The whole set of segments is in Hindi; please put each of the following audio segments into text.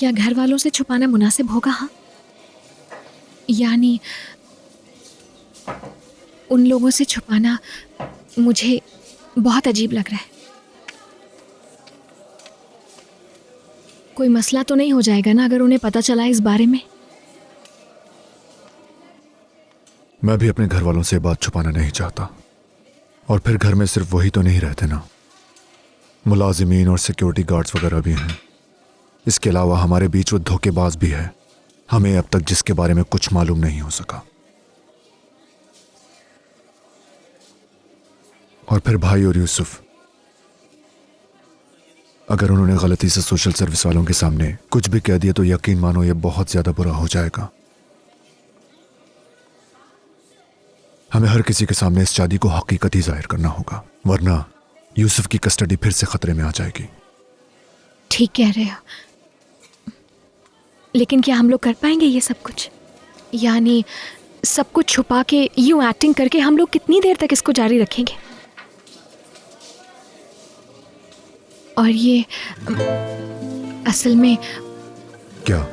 क्या घर वालों से छुपाना मुनासिब होगा? हाँ, यानी उन लोगों से छुपाना मुझे बहुत अजीब लग रहा है। कोई मसला तो नहीं हो जाएगा ना अगर उन्हें पता चला इस बारे में? मैं भी अपने घर वालों से बात छुपाना नहीं चाहता। और फिर घर में सिर्फ वही तो नहीं रहते ना, मुलाजिमीन और सिक्योरिटी गार्ड्स वगैरह भी हैं। इसके अलावा हमारे बीच वो धोखेबाज भी है, हमें अब तक जिसके बारे में कुछ मालूम नहीं हो सका। और फिर भाई और यूसुफ, अगर उन्होंने गलती से सोशल सर्विस वालों के सामने कुछ भी कह दिया तो यकीन मानो ये बहुत ज्यादा बुरा हो जाएगा। हमें हर किसी के सामने इस शादी को हकीकत ही जाहिर करना होगा, वरना यूसुफ की कस्टडी फिर से खतरे में आ जाएगी। ठीक कह रहे हो, लेकिन क्या हम लोग कर पाएंगे ये सब कुछ? यानी सब कुछ छुपा के यूं एक्टिंग करके हम लोग कितनी देर तक इसको जारी रखेंगे? और ये असल में क्या?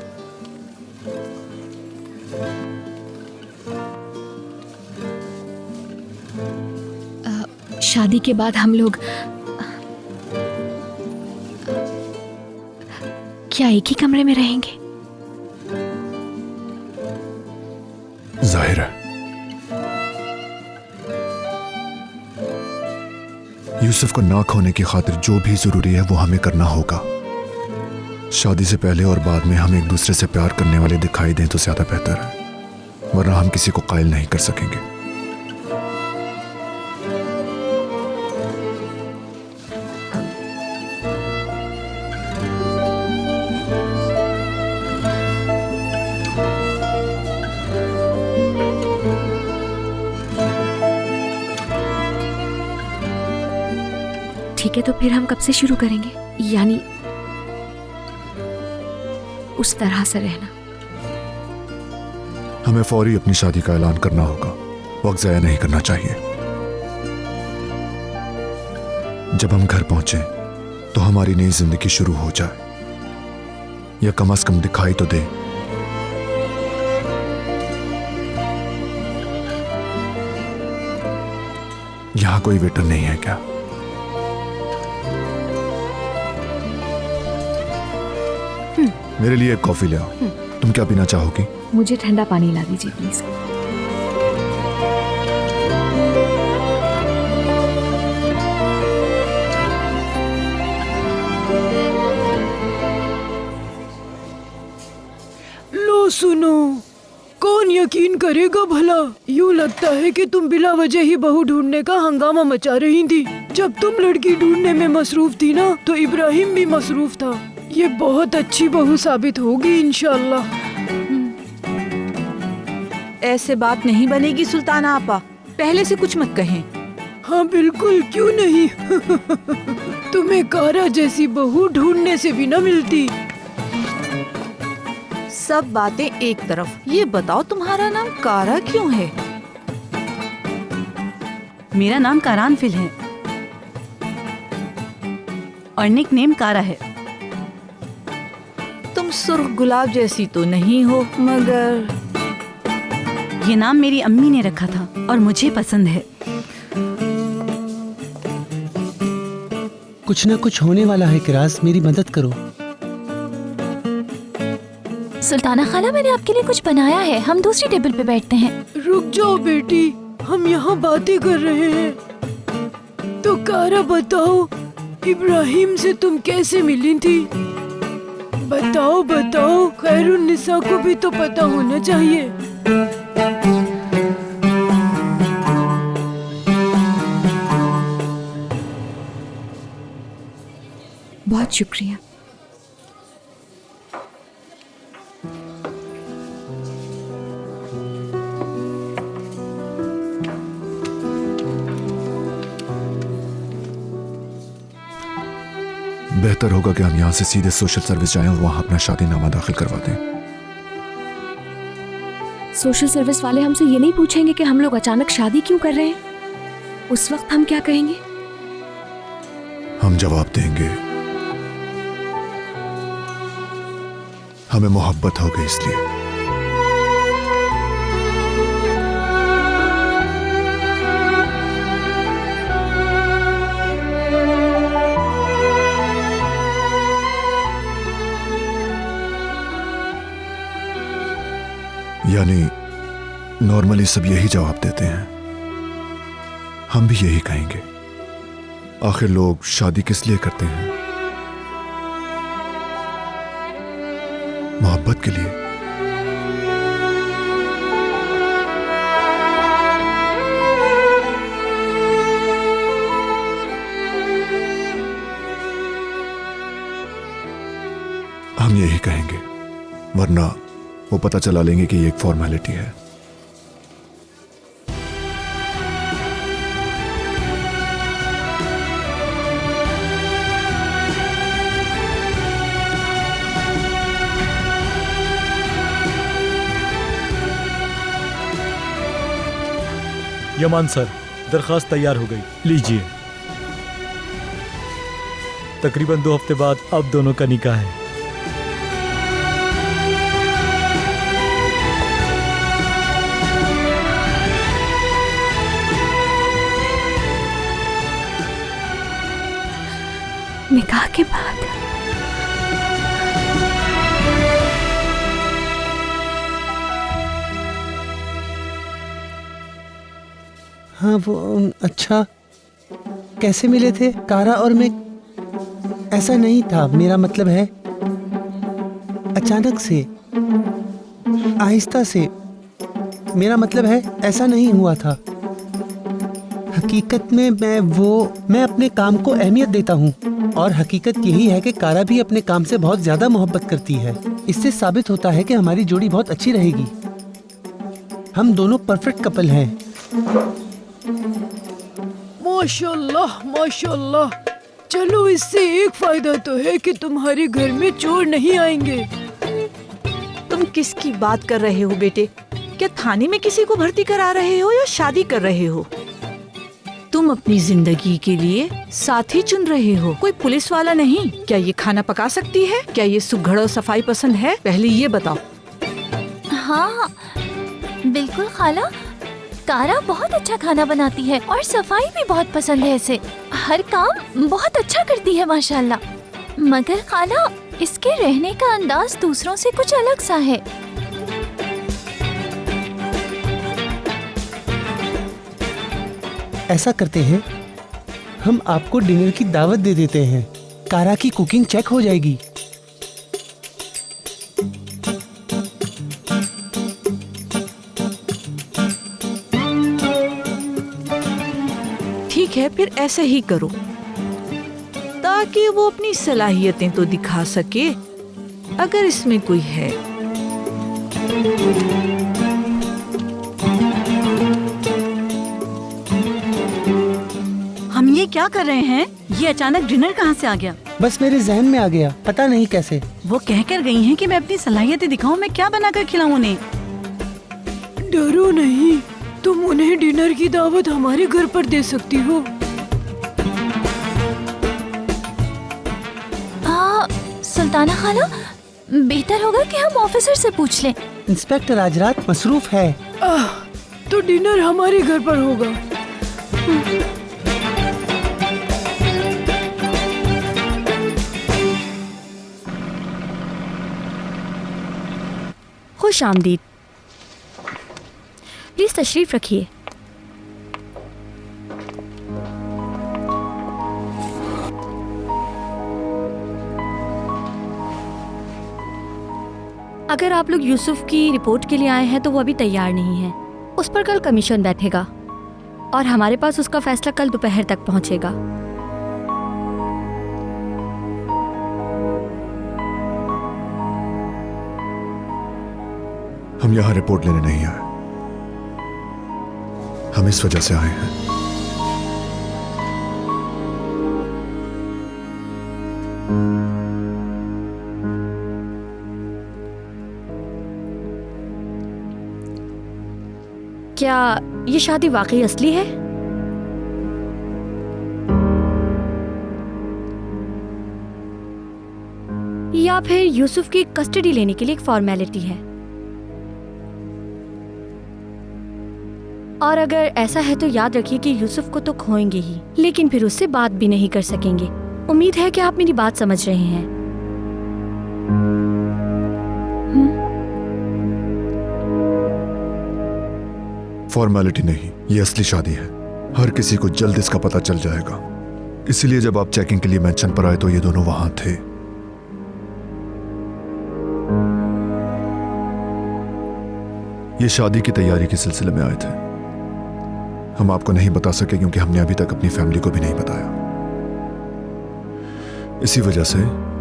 शादी के बाद हम लोग क्या एक ही कमरे में रहेंगे? जाहिर है यूसुफ को ना खोने की खातिर जो भी जरूरी है वो हमें करना होगा। शादी से पहले और बाद में हम एक दूसरे से प्यार करने वाले दिखाई दें तो ज्यादा बेहतर है, वरना हम किसी को कायल नहीं कर सकेंगे। ठीक है, तो फिर हम कब से शुरू करेंगे? यानी उस तरह से रहना। हमें फौरी अपनी शादी का ऐलान करना होगा, वक्त जाया नहीं करना चाहिए। जब हम घर पहुंचे तो हमारी नई जिंदगी शुरू हो जाए, या कम से कम दिखाई तो दे। यहां कोई वेटर नहीं है क्या? मेरे लिए एक कॉफी ले आओ। तुम क्या पीना चाहोगी? मुझे ठंडा पानी ला दीजिए प्लीज। लो सुनो, कौन यकीन करेगा भला? यूं लगता है कि तुम बिला वजह ही बहू ढूंढने का हंगामा मचा रही थी। जब तुम लड़की ढूंढने में मसरूफ थी ना, तो इब्राहिम भी मसरूफ था। ये बहुत अच्छी बहू साबित होगी इंशाअल्लाह। ऐसे बात नहीं बनेगी सुल्ताना आपा, पहले से कुछ मत कहें। हाँ बिल्कुल, क्यों नहीं। तुम्हें कारा जैसी बहू ढूंढने से भी न मिलती। सब बातें एक तरफ, ये बताओ तुम्हारा नाम कारा क्यों है? मेरा नाम कारानफिल है और निक नेम कारा है। तुम सुर्ख गुलाब जैसी तो नहीं हो, मगर ये नाम मेरी अम्मी ने रखा था और मुझे पसंद है। कुछ ना कुछ होने वाला है किरास, मेरी मदद करो। सुल्ताना खाला, मैंने आपके लिए कुछ बनाया है, हम दूसरी टेबल पे बैठते हैं। रुक जाओ बेटी, हम यहाँ बातें कर रहे हैं। तो कारा बताओ, इब्राहिम से तुम कैसे मिली थी? बताओ बताओ, खैरुन्निसा को भी तो पता होना चाहिए। बहुत शुक्रिया। बेहतर होगा कि हम यहाँ से सीधे सोशल सर्विस जाएं और वहाँ अपना शादीनामा दाखिल करवा दें। सोशल सर्विस वाले हमसे ये नहीं पूछेंगे कि हम लोग अचानक शादी क्यों कर रहे हैं? उस वक्त हम क्या कहेंगे? हम जवाब देंगे। हमें मोहब्बत हो गई इसलिए। यानी नॉर्मली सब यही जवाब देते हैं, हम भी यही कहेंगे। आखिर लोग शादी किस लिए करते हैं? मोहब्बत के लिए। हम यही कहेंगे, वरना वो पता चला लेंगे कि ये एक फॉर्मेलिटी है। यमान सर, दरखास्त तैयार हो गई, लीजिए। तकरीबन 2 हफ्ते बाद अब दोनों का निकाह है। निकाह के बाद हाँ वो अच्छा, कैसे मिले थे कारा और मैं? ऐसा नहीं था, मेरा मतलब है अचानक से, आहिस्ता से। मेरा मतलब है ऐसा नहीं हुआ था। हकीकत में मैं अपने काम को अहमियत देता हूँ, और हकीकत यही है कि कारा भी अपने काम से बहुत ज्यादा मोहब्बत करती है। इससे साबित होता है कि हमारी जोड़ी बहुत अच्छी रहेगी। हम दोनों परफेक्ट कपल हैं। माशाल्लाह माशाल्लाह। चलो, इससे एक फायदा तो है कि तुम्हारे घर में चोर नहीं आएंगे। तुम किसकी बात कर रहे हो बेटे? क्या थाने में किसी को भर्ती करा रहे हो या शादी कर रहे हो? तुम अपनी जिंदगी के लिए साथी चुन रहे हो, कोई पुलिस वाला नहीं। क्या ये खाना पका सकती है? क्या ये सुघड़ और सफाई पसंद है? पहले ये बताओ। हाँ बिल्कुल खाला, कारा बहुत अच्छा खाना बनाती है और सफाई भी बहुत पसंद है इसे। हर काम बहुत अच्छा करती है माशाल्लाह। मगर खाला, इसके रहने का अंदाज दूसरों से कुछ अलग सा है। ऐसा करते हैं, हम आपको डिनर की दावत दे देते हैं। कारा की कुकिंग चेक हो जाएगी। ठीक है, फिर ऐसे ही करो ताकि वो अपनी सलाहियतें तो दिखा सके, अगर इसमें कोई है। हम ये क्या कर रहे हैं? ये अचानक डिनर कहाँ से आ गया? बस मेरे जहन में आ गया, पता नहीं कैसे। वो कह कर गई हैं कि मैं अपनी सलाहियतें दिखाऊं, मैं क्या बनाकर खिलाऊं उन्हें। डरो नहीं, तुम उन्हें डिनर की दावत हमारे घर पर दे सकती हो। सुल्ताना खाला, बेहतर होगा कि हम ऑफिसर से पूछ लें। इंस्पेक्टर आज रात मसरूफ है। तो डिनर हमारे घर पर होगा। खुश आमदीद। प्लीज तशरीफ रखिए। अगर आप लोग यूसुफ की रिपोर्ट के लिए आए हैं तो वो अभी तैयार नहीं है। उस पर कल कमीशन बैठेगा और हमारे पास उसका फैसला कल दोपहर तक पहुंचेगा। हम यहाँ रिपोर्ट लेने नहीं आए, हम इस वजह से आए हैं। क्या ये शादी वाकई असली है? या या फिर यूसुफ की कस्टडी लेने के लिए एक फॉर्मेलिटी है। और अगर ऐसा है तो याद रखिए कि यूसुफ को तो खोएंगे ही, लेकिन फिर उससे बात भी नहीं कर सकेंगे। उम्मीद है कि आप मेरी बात समझ रहे हैं। फॉर्मेलिटी नहीं, ये असली शादी है। हर किसी को जल्द इसका पता चल जाएगा। इसलिए जब आप चेकिंग के लिए मैंशन पर आए तो ये दोनों वहां थे। ये शादी की तैयारी के सिलसिले में आए थे। हम आपको नहीं बता सके क्योंकि हमने अभी तक अपनी फैमिली को भी नहीं बताया। इसी वजह से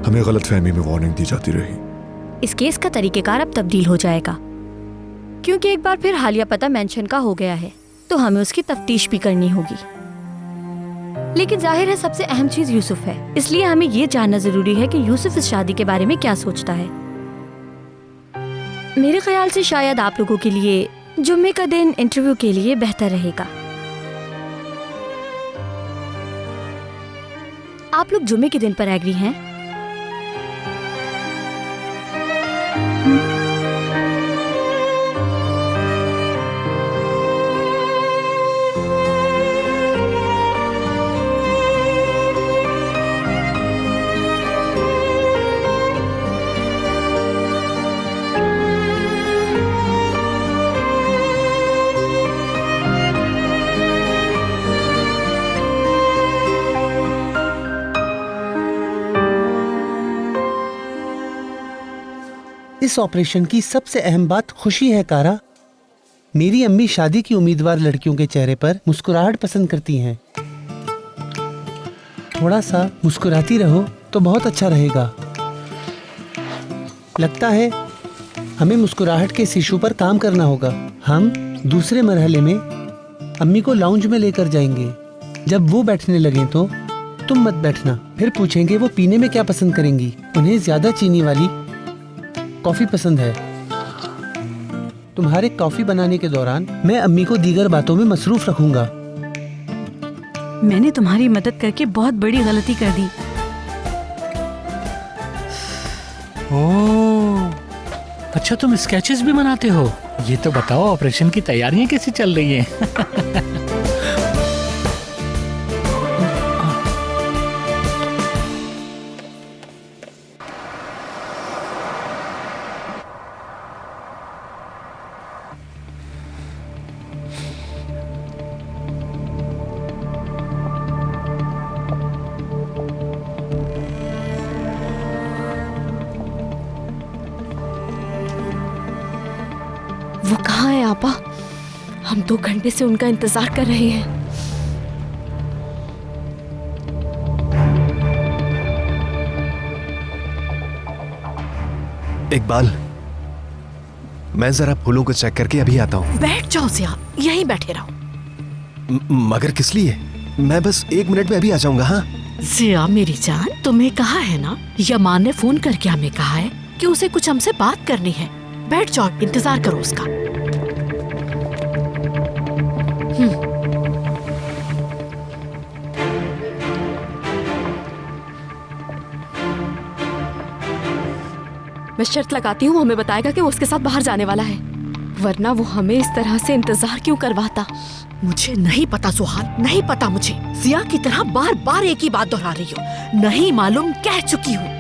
हमें गलतफहमी में वार्निंग दी जाती रही। इस केस का तरीकेकार अब तब्दील हो जाएगा, क्योंकि एक बार फिर हालिया पता मेंशन का हो गया है, तो हमें उसकी तफ्तीश भी करनी होगी। लेकिन जाहिर है सबसे अहम चीज यूसुफ है, इसलिए हमें ये जानना जरूरी है कि यूसुफ इस शादी के बारे में क्या सोचता है। मेरे ख्याल से शायद आप लोगों के लिए जुम्मे का दिन इंटरव्यू के लिए बेहतर रहेगा। आप लोग जुम्मे के दिन पर एग्री हैं? इस ऑपरेशन की सबसे अहम बात खुशी है कारा। मेरी अम्मी शादी की उम्मीदवार लड़कियों के चेहरे पर मुस्कुराहट पसंद करती हैं। थोड़ा सा मुस्कुराती रहो तो बहुत अच्छा रहेगा। लगता है हमें मुस्कुराहट के इस इशू पर काम करना होगा। हम दूसरे मरहले में अम्मी को लाउंज में लेकर जाएंगे। जब वो बैठने लगें तो तुम मत बैठना। फिर पूछेंगे वो पीने में क्या पसंद करेंगी। उन्हें ज्यादा चीनी वाली कॉफी पसंद है। तुम्हारे कॉफी बनाने के दौरान मैं अम्मी को दीगर बातों में मसरूफ रखूंगा। मैंने तुम्हारी मदद करके बहुत बड़ी गलती कर दी। ओह, अच्छा तुम स्केचेस भी बनाते हो। ये तो बताओ ऑपरेशन की तैयारियां कैसी चल रही हैं? वो कहाँ है आपा? हम 2 घंटे से उनका इंतजार कर रहे हैं। इकबाल, मैं जरा फूलों को चेक करके अभी आता हूँ। बैठ जाओ सिया, यहीं बैठे रहो। मगर किस लिए? मैं बस 1 मिनट में अभी आ जाऊंगा। हाँ जिया मेरी जान, तुम्हें कहा है ना, यमान ने फोन करके हमें कहा है कि उसे कुछ हमसे बात करनी है। बैठ जाओ, इंतजार करो उसका। मैं शर्त लगाती हूँ हमें बताएगा कि वो उसके साथ बाहर जाने वाला है, वरना वो हमें इस तरह से इंतजार क्यों करवाता। मुझे नहीं पता सुहान, नहीं पता मुझे। जिया की तरह बार बार एक ही बात दोहरा रही हो। नहीं मालूम, कह चुकी हूँ।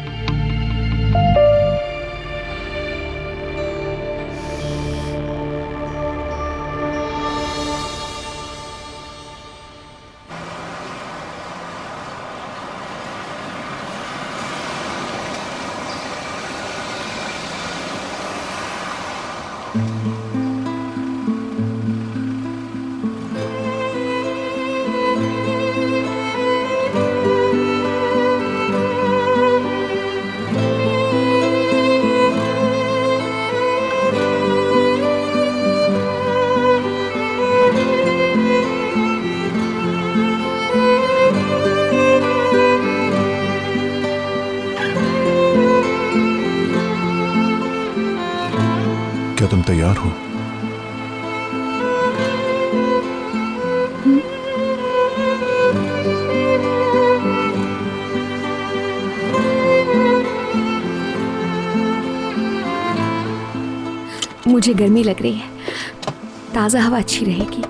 क्या तुम तैयार हो? मुझे गर्मी लग रही है, ताज़ा हवा अच्छी रहेगी।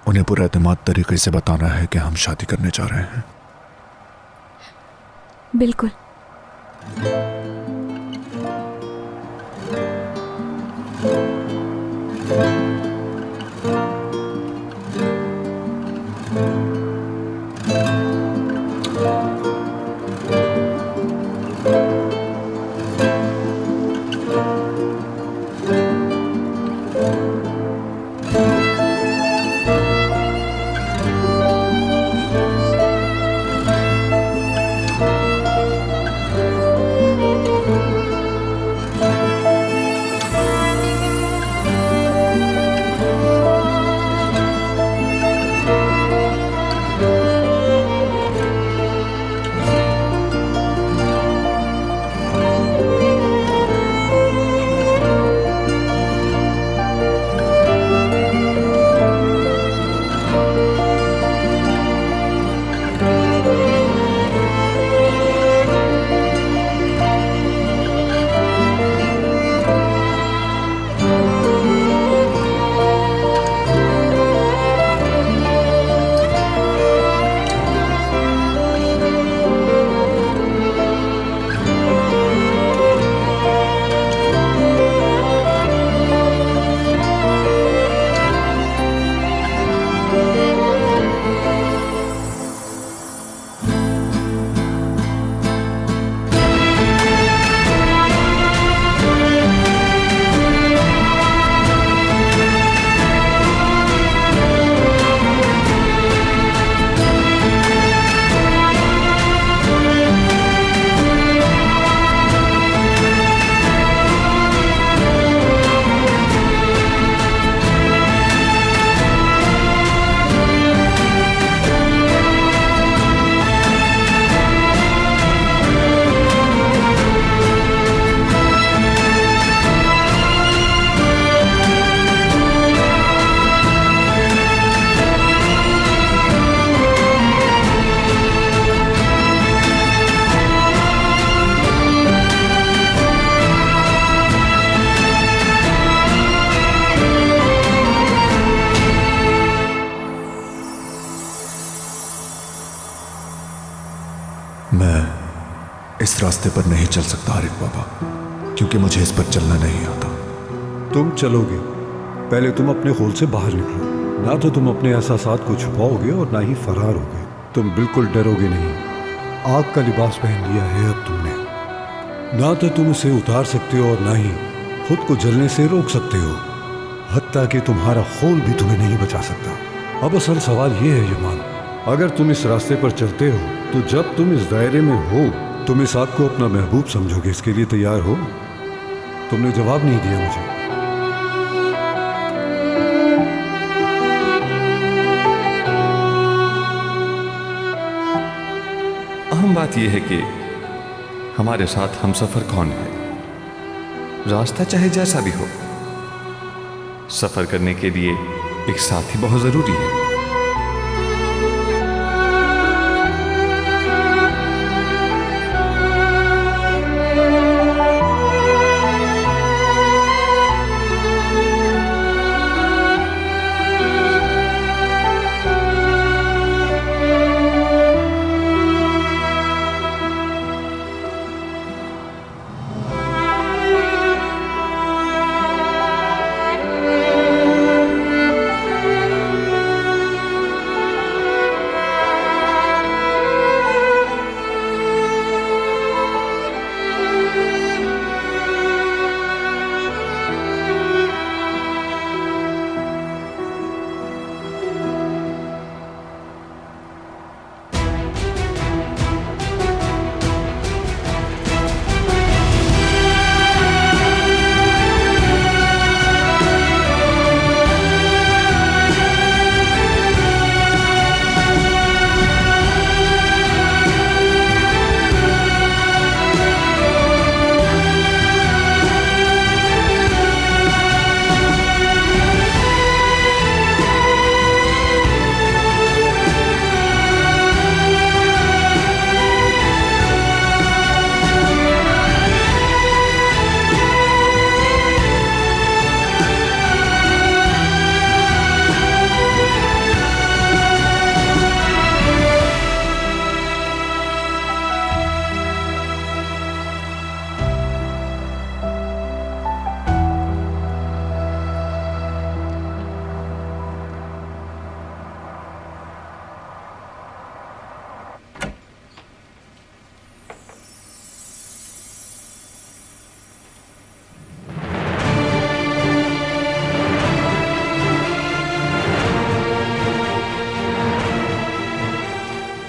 उन्हें पूरा एतमाद तरीके से बताना है कि हम शादी करने जा रहे हैं। बिल्कुल। मैं इस रास्ते पर नहीं चल सकता आरिफ बाबा, क्योंकि मुझे इस पर चलना नहीं आता। तुम चलोगे, पहले तुम अपने होल से बाहर निकलो। ना तो तुम अपने एहसासात को छुपाओगे और ना ही फरार होगे। तुम बिल्कुल डरोगे नहीं। आग का लिबास पहन लिया है अब तुमने। ना तो तुम इसे उतार सकते हो और ना ही खुद को जलने से रोक सकते हो। हत्ता कि तुम्हारा होल भी तुम्हें नहीं बचा सकता। अब असल सवाल ये है यमान, अगर तुम इस रास्ते पर चलते हो तो जब तुम इस दायरे में हो तुम इस आग को अपना महबूब समझोगे। इसके लिए तैयार हो? तुमने जवाब नहीं दिया मुझे। अहम बात यह है कि हमारे साथ हमसफर कौन है। रास्ता चाहे जैसा भी हो, सफर करने के लिए एक साथी बहुत जरूरी है।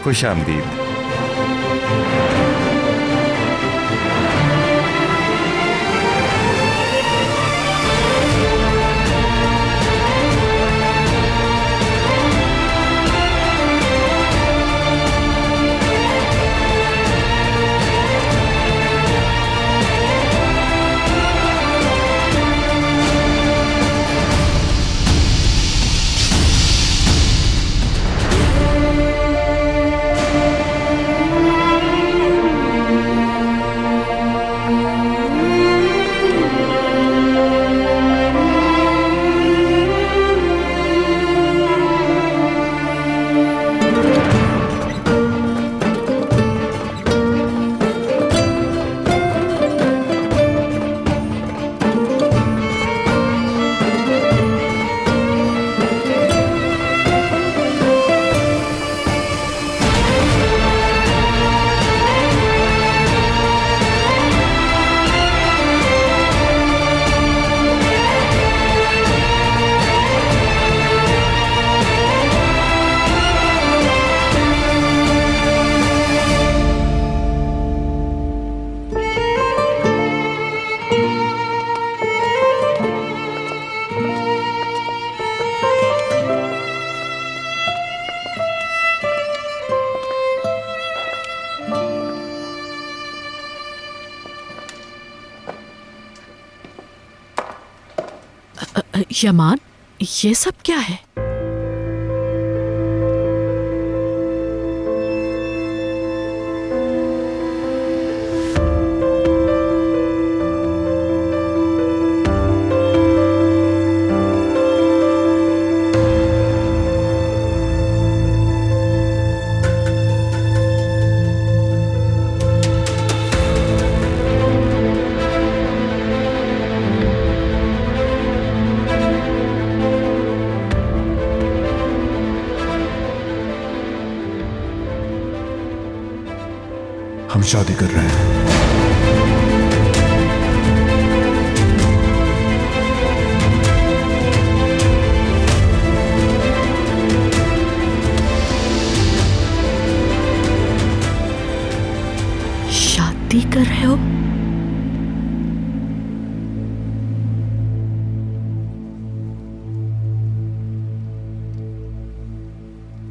खुश आमदीद। यमान, ये सब क्या है? हम शादी कर रहे हैं। शादी कर रहे हो?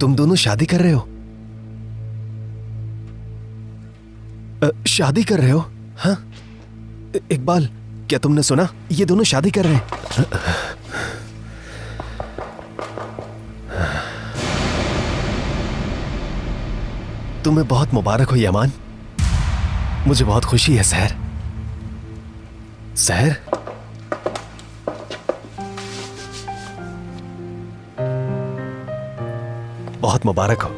तुम दोनों शादी कर रहे हो? शादी कर रहे हो? हाँ? इकबाल, क्या तुमने सुना? ये दोनों शादी कर रहे हैं। तुम्हें बहुत मुबारक हो यमान। मुझे बहुत खुशी है सहर। सहर, बहुत मुबारक हो।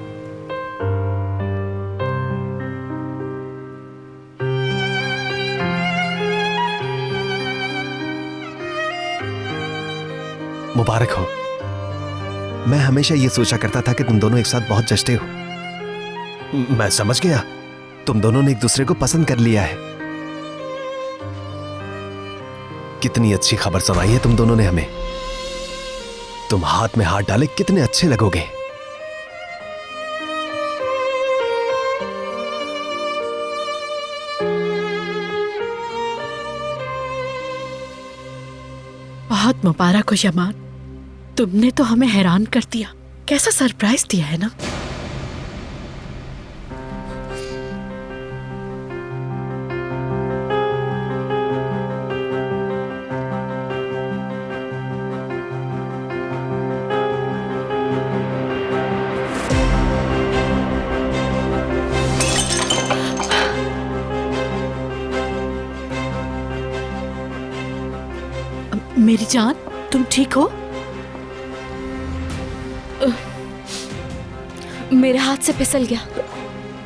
मुबारक हो। मैं हमेशा ये सोचा करता था कि तुम दोनों एक साथ बहुत जचते हो। मैं समझ गया, तुम दोनों ने एक दूसरे को पसंद कर लिया है। कितनी अच्छी खबर सुनाई है तुम दोनों ने हमें। तुम हाथ में हाथ डाले कितने अच्छे लगोगे। बहुत मुबारक हो यमान। तुमने तो हमें हैरान कर दिया। कैसा सरप्राइज दिया है ना। मेरी जान, तुम ठीक हो? मेरे हाथ से फिसल गया।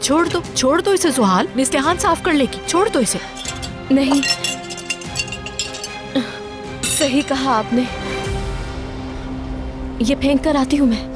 छोड़ दो इसे सुहाल, इसके हाथ साफ कर लेगी। छोड़ दो इसे। नहीं, सही कहा आपने। ये फेंक कर आती हूँ मैं।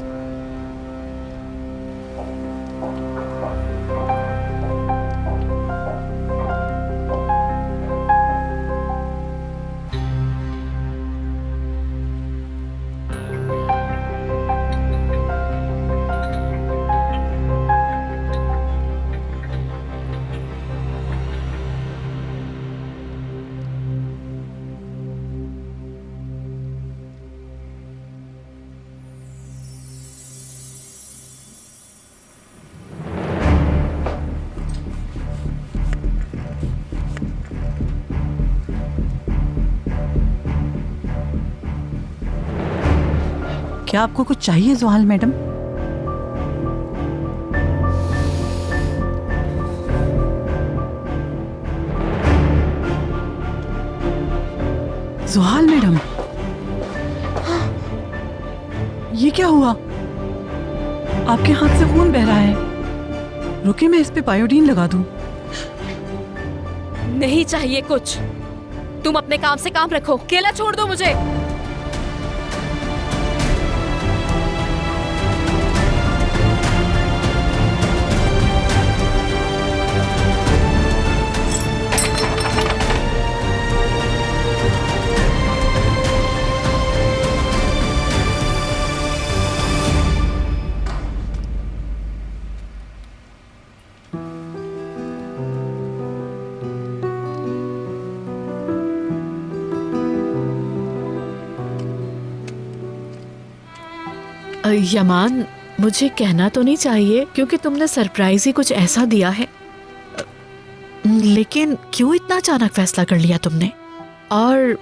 क्या आपको कुछ चाहिए जुहाल मैडम? जुहाल मैडम, ये क्या हुआ? आपके हाथ से खून बह रहा है। रुकिए, मैं इस पे बायोडीन लगा दूं। नहीं चाहिए कुछ, तुम अपने काम से काम रखो, अकेला छोड़ दो मुझे। यमान, मुझे कहना तो नहीं चाहिए क्योंकि तुमने सरप्राइज ही कुछ ऐसा दिया है, लेकिन क्यों इतना अचानक फैसला कर लिया तुमने? और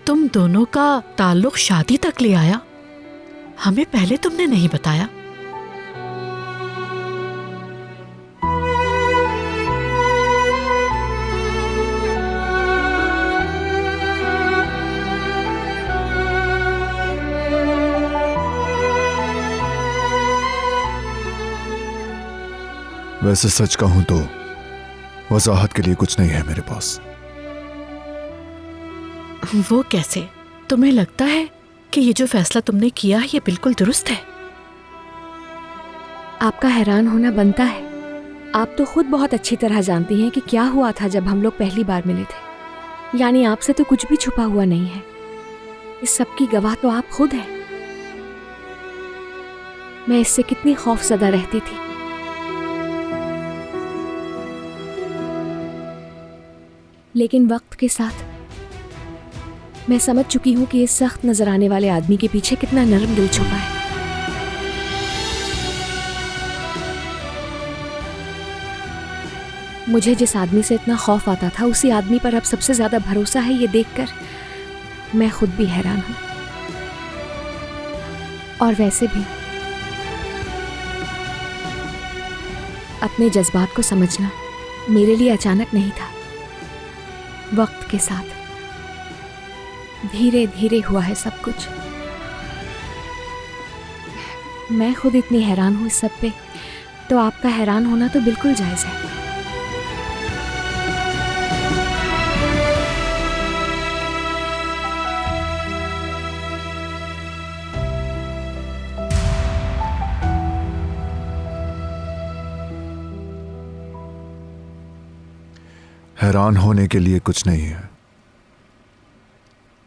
तुम दोनों का ताल्लुक शादी तक ले आया, हमें पहले तुमने नहीं बताया। वैसे सच कहूं तो वजाहत के लिए कुछ नहीं है मेरे पास। वो कैसे? तुम्हें लगता है कि ये जो फैसला तुमने किया है ये बिल्कुल दुरुस्त है? आपका हैरान होना बनता है। आप तो खुद बहुत अच्छी तरह जानती हैं कि क्या हुआ था जब हम लोग पहली बार मिले थे। यानी आपसे तो कुछ भी छुपा हुआ नहीं है। इस सब की गवाह तो आप खुद हैं। मैं इससे कितनी खौफजदा रहती थी। लेकिन वक्त के साथ मैं समझ चुकी हूं कि इस सख्त नजर आने वाले आदमी के पीछे कितना नरम दिल छुपा है। मुझे जिस आदमी से इतना खौफ आता था उसी आदमी पर अब सबसे ज्यादा भरोसा है, ये देखकर मैं खुद भी हैरान हूं। और वैसे भी अपने जज्बात को समझना मेरे लिए अचानक नहीं था। वक्त के साथ धीरे धीरे हुआ है सब कुछ। मैं खुद इतनी हैरान हूं इस सब पे, तो आपका हैरान होना तो बिल्कुल जायज है। हैरान होने के लिए कुछ नहीं है।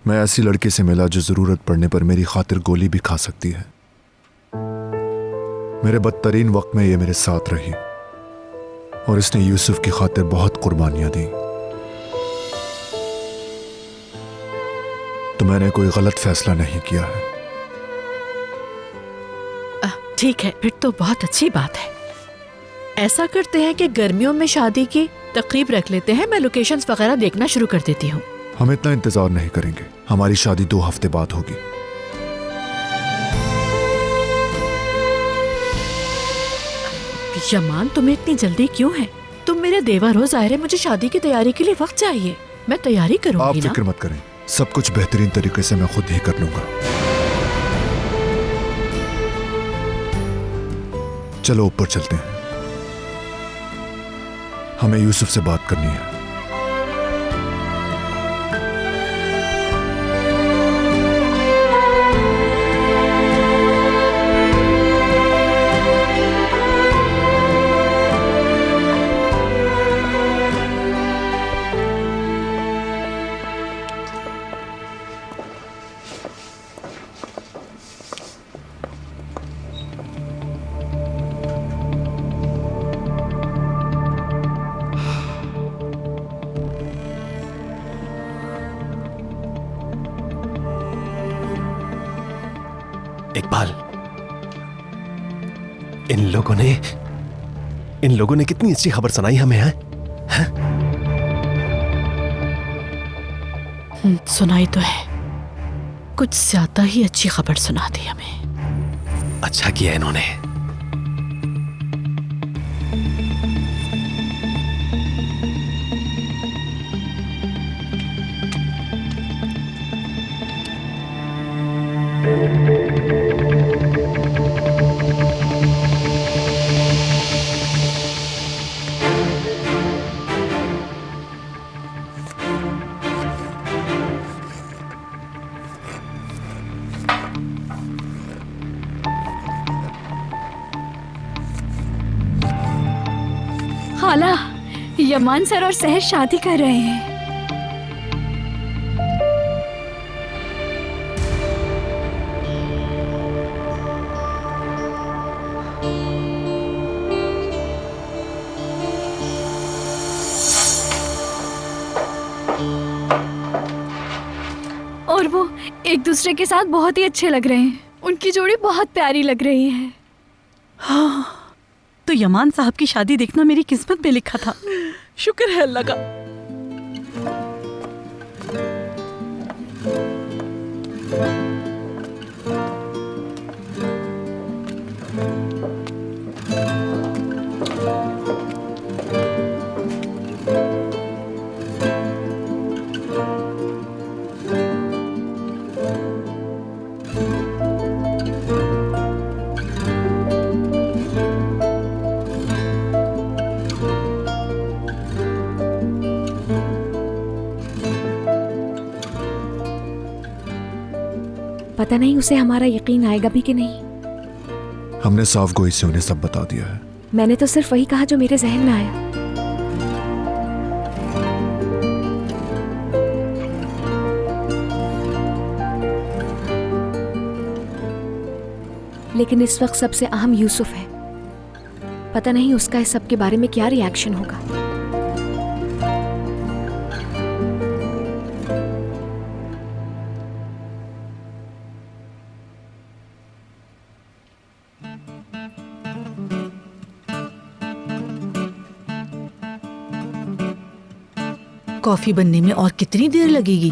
मैं ऐसी लड़की से मिला जो जरूरत पड़ने पर मेरी खातिर गोली भी खा सकती है। मेरे बदतरीन वक्त में ये मेरे साथ रही और इसने यूसुफ की खातिर बहुत कुर्बानियां दी। तो मैंने कोई गलत फैसला नहीं किया है। ठीक है, फिर तो बहुत अच्छी बात है। ऐसा करते हैं कि गर्मियों में शादी की तकरीब रख लेते हैं। मैं लोकेशंस वगैरह देखना शुरू कर देती हूँ। हम इतना इंतजार नहीं करेंगे। हमारी शादी 2 हफ्ते बाद होगी। यमान, तुम्हें इतनी जल्दी क्यों है? तुम मेरे देवर हो, जाहिर है मुझे शादी की तैयारी के लिए वक्त चाहिए। मैं तैयारी करूंगी आप ना। फिक्र मत करें, सब कुछ बेहतरीन तरीके से मैं खुद ही कर लूंगा। चलो ऊपर चलते हैं, हमें यूसुफ से बात करनी है। इकबाल, इन लोगों ने कितनी अच्छी खबर सुनाई हमें है? सुनाई तो है, कुछ ज्यादा ही अच्छी खबर सुना दी हमें। अच्छा किया इन्होंने। खाला, यमान सर और सहर शादी कर रहे हैं। और वो एक दूसरे के साथ बहुत ही अच्छे लग रहे हैं। उनकी जोड़ी बहुत प्यारी लग रही है। हाँ, तो यमान साहब की शादी देखना मेरी किस्मत में लिखा था। शुक्र है अल्लाह का। पता नहीं उसे हमारा यकीन आएगा भी कि नहीं। हमने साफ गोई से उन्हें सब बता दिया है। मैंने तो सिर्फ वही कहा जो मेरे जहन में आया। लेकिन इस वक्त सबसे अहम यूसुफ है। पता नहीं उसका इस सब के बारे में क्या रिएक्शन होगा। कॉफी बनने में और कितनी देर लगेगी?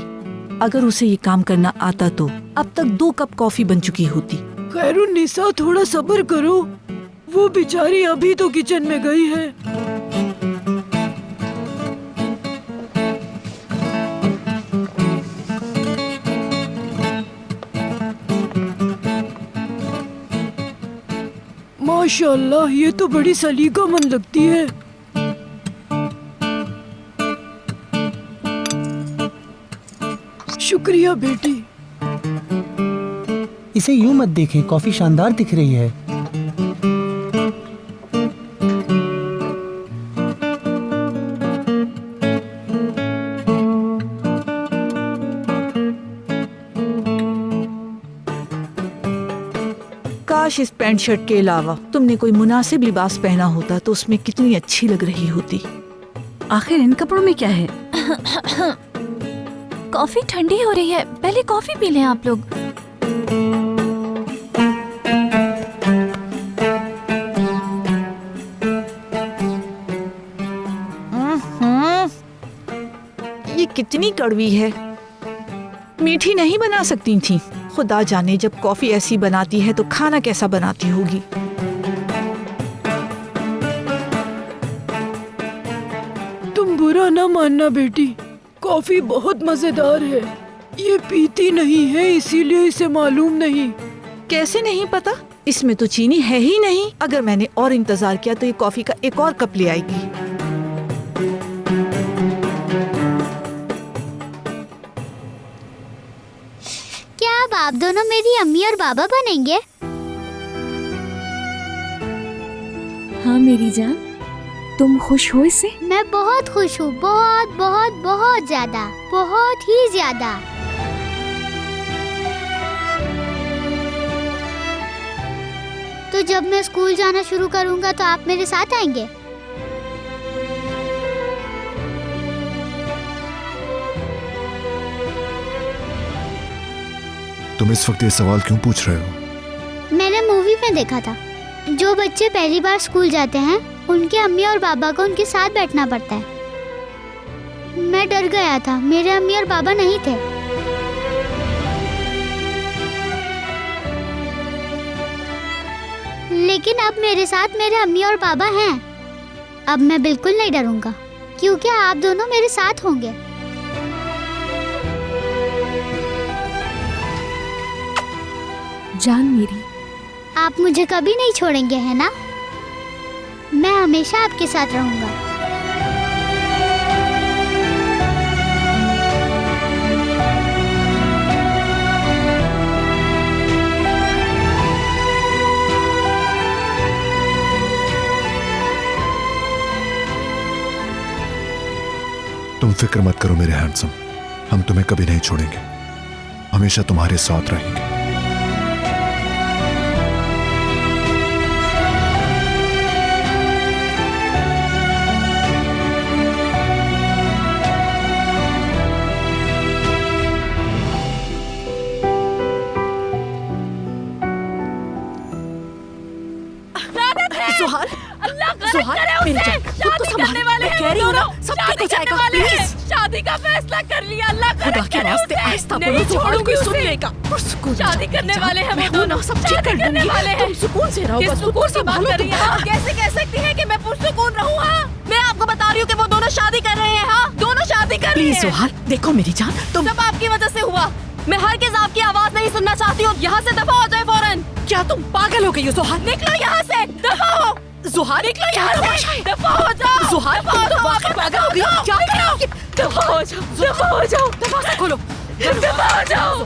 अगर उसे ये काम करना आता तो अब तक 2 कप कॉफी बन चुकी होती। खैरुन्निसा, थोड़ा सब्र करो। वो बेचारी अभी तो किचन में गई है। माशाअल्लाह, ये तो बड़ी सलीकामंद लगती है। शुक्रिया बेटी। इसे यूं मत देखें, कॉफी शानदार दिख रही है। काश इस पैंट शर्ट के अलावा तुमने कोई मुनासिब लिबास पहना होता तो उसमें कितनी अच्छी लग रही होती। आखिर इन कपड़ों में क्या है? कॉफी ठंडी हो रही है, पहले कॉफी पी लें आप लोग। ये कितनी कड़वी है। मीठी नहीं बना सकती थी। खुदा जाने जब कॉफी ऐसी बनाती है तो खाना कैसा बनाती होगी। तुम बुरा ना मानना बेटी, कॉफी बहुत मजेदार है। ये पीती नहीं है इसीलिए इसे मालूम नहीं। कैसे नहीं पता? इसमें तो चीनी है ही नहीं। अगर मैंने और इंतजार किया तो ये कॉफी का एक और कप ले आएगी। क्या अब आप दोनों मेरी अम्मी और बाबा बनेंगे? हाँ मेरी जान, तुम खुश हो इससे? मैं बहुत खुश हूँ, बहुत बहुत बहुत ज्यादा, बहुत ही ज्यादा। तो जब मैं स्कूल जाना शुरू करूँगा तो आप मेरे साथ आएंगे? तुम इस वक्त ये सवाल क्यों पूछ रहे हो? मैंने मूवी में देखा था, जो बच्चे पहली बार स्कूल जाते हैं उनके अम्मी और बाबा को उनके साथ बैठना पड़ता है। मैं डर गया था, मेरे अम्मी और बाबा नहीं थे। लेकिन अब मेरे साथ मेरे अम्मी और पापा हैं। अब मैं बिल्कुल नहीं डरूंगा क्योंकि आप दोनों मेरे साथ होंगे। जान मेरी, आप मुझे कभी नहीं छोड़ेंगे, है ना? मैं हमेशा आपके साथ रहूंगा। तुम फिक्र मत करो मेरे हैंडसम, हम तुम्हें कभी नहीं छोड़ेंगे, हमेशा तुम्हारे साथ रहेंगे। सुहाल, सुहाल, मेरी जान, खुद को संभाल। मैं कह रही हूँ ना, सब ठीक हो जाएगा, प्लीज। शादी का फैसला कर लिया, अल्लाह खुदा के वास्ते आहिस्ता बोलो, सुहाल कोई सुन लेगा। शादी करने वाले हैं मैं हूँ ना, सब ठीक कर दूंगी। तुम सुकून से रहो, बस सुकून से बात भालो कर रही हैं। आप कैसे कह सकती हैं कि मैं पुरसुकून रहूँ? हाँ, मैं आपको बता रही हूँ कि वो दोनों शादी कर रहे हैं। हाँ, दोनों शादी कर रहे हैं। प्लीज सुहाल, देखो मेरी जान, तुम सब आपकी वजह से हुआ। मैं हरगिज़ आपकी आवाज नहीं सुनना चाहती हूँ। यहाँ से दफा हो जाए फौरन। क्या तुम पागल हो गई हो सुहाल? निकलो यहाँ से, दफा हो। जुहार, निकलो यहाँ से, दफा हो जाओ। जुहार, तुम वाकई पागल हो गई हो? क्या करो? दफा हो जाओ, दफा हो जाओ, दरवाजा खोलो, दफा हो जाओ।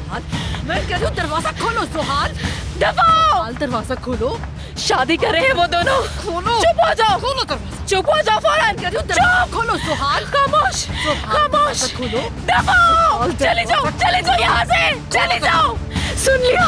मैं कह रही हूँ दरवाजा खोलो सुहाल, दफा हो। दरवाजा खोलो। शादी कर रहे हैं वो दोनों। खोलो, चुप हो जाओ, खोलो दरवाजा, चुप हो जाओ फौरन। दरवाजा खोलो सुहाल, खामोश, खामोश, खोलो। दफा हो। चले जाओ, चले जाओ यहाँ से, चले जाओ। सुन लिया।